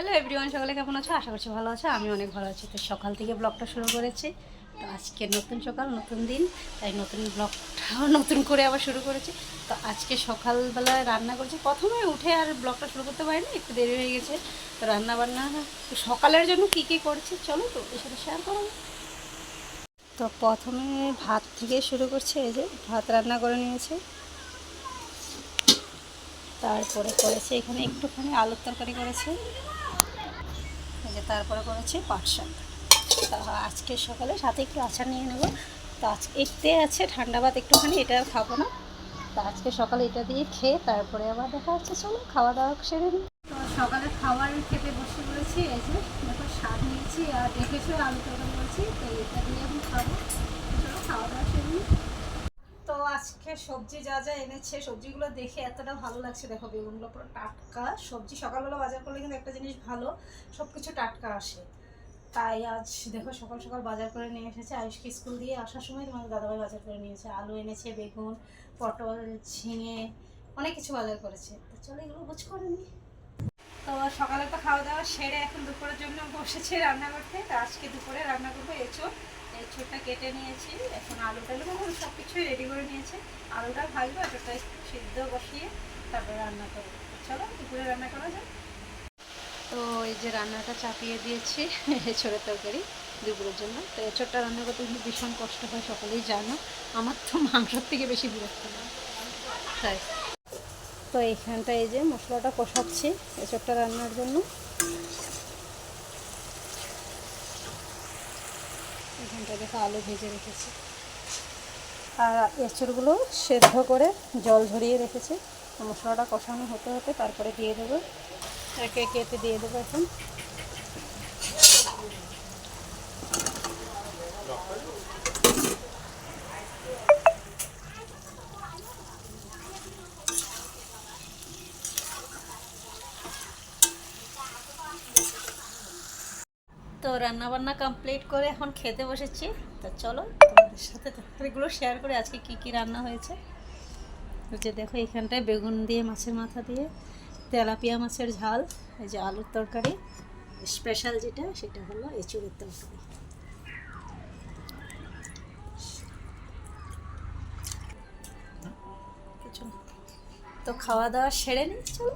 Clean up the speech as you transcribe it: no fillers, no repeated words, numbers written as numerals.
Hello everyone, সকলে কেমন আছো? আশা করছি ভালো আছো। আমি অনেক ভালো আছি। তো সকাল থেকে ব্লগটা শুরু করেছি। তো আজকে নতুন সকাল, নতুন দিন, তাই নতুন ব্লগটাও নতুন করে আবার শুরু করেছি। তো আজকে সকালবেলায় রান্না করছি। প্রথমে উঠে আর ব্লগটা শুরু করতে পারিনি, একটু দেরি হয়ে গেছে। তো রান্না বান্না সকালের জন্য কী কী করছি চলো তো এর সাথে শেয়ার করো। তো প্রথমে ভাত থেকে শুরু করছি। এই যে ভাত রান্না করে নিয়েছি, তারপরে করেছি এখানে একটুখানি আলুর তরকারি করেছি, এই যে তারপরে করেছি পাট শাক। তা আজকে সকালে সাথে একটু আচার নিয়ে নেব। তো আজকে এতে আছে ঠান্ডা ভাত একটুখানি, এটা আর খাবো না। তো আজকে সকালে এটা দিয়ে খেয়ে তারপরে আবার দেখা হচ্ছে, চলো খাওয়া দাওয়া সেরে নিই। তো সকালে খাবার খেতে বসে পড়েছি। এই যে দেখো শাক নিয়েছি আর দেখেছো আলু তরকারি করেছি, তো এটা দিয়ে আমি খাবো। চলো খাওয়া দাওয়া সেরে নিই। তো আজকে সবজি যা যা এনেছে, সবজিগুলো দেখে এতটা ভালো লাগছে। দেখো বেগুনগুলো পুরো টাটকা সবজি। সকালবেলা বাজার করলে কিন্তু একটা জিনিস ভালো, সব কিছু টাটকা আসে। তাই আজ দেখো সকাল সকাল বাজার করে নিয়ে এসেছে। আয়ুষকে স্কুল দিয়ে আসার সময় তোমাদের দাদাভাই বাজার করে নিয়েছে। আলু এনেছে, বেগুন, পটল, ঝিঙে, অনেক কিছু বাজার করেছে। তো চলো এগুলো বুঝ করে নিই। তো সকালে তো খাওয়া দাওয়া সেরে এখন দুপুরের জন্য বসেছে রান্না করতে। তো আজকে দুপুরে রান্না করবো এঁচোড়। এঁচোড়টা কেটে নিয়েছি, এখন আলুটা সব কিছুই রেডি করে নিয়েছে। আলুটা ভাজবো, এঁচোড়টা একটু সিদ্ধ বসিয়ে তারপরে রান্না করবো। চলো দুপুরে রান্না করা যায়। তো এই যে রান্নাটা চাপিয়ে দিয়েছি এঁচোড়ের তরকারি দুপুরের জন্য। তো এঁচোড়টা রান্না করতে কিন্তু ভীষণ কষ্ট হয়, সকলেই জানো। আমার তো মাংসর থেকে বেশি বিরক্ত না, তাই। তো এইখানটা এই যে মশলাটা কষাচ্ছি এঁচোড়টা রান্নার জন্য। এখানটা দেখো আলু ভেজে রেখেছি আর এঁচোড়গুলো সেদ্ধ করে জল ঝরিয়ে রেখেছি। মশলাটা কষানো হতে হতে তারপরে দিয়ে দেবো, একে একে এতে দিয়ে দেবো এখন। তো রান্নাবান্না কমপ্লিট করে এখন খেতে বসেছি। তো চলো তোমাদের সাথে তরকারিগুলো শেয়ার করে আজকে কি কি রান্না হয়েছে। যে দেখো এখানটায় বেগুন দিয়ে মাছের মাথা দিয়ে তেলাপিয়া মাছের ঝাল, এই যে আলুর তরকারি, স্পেশাল যেটা সেটা হলো এঁচোড়ের তরকারি। তো খাওয়া দাওয়া সেরে নিই চলো।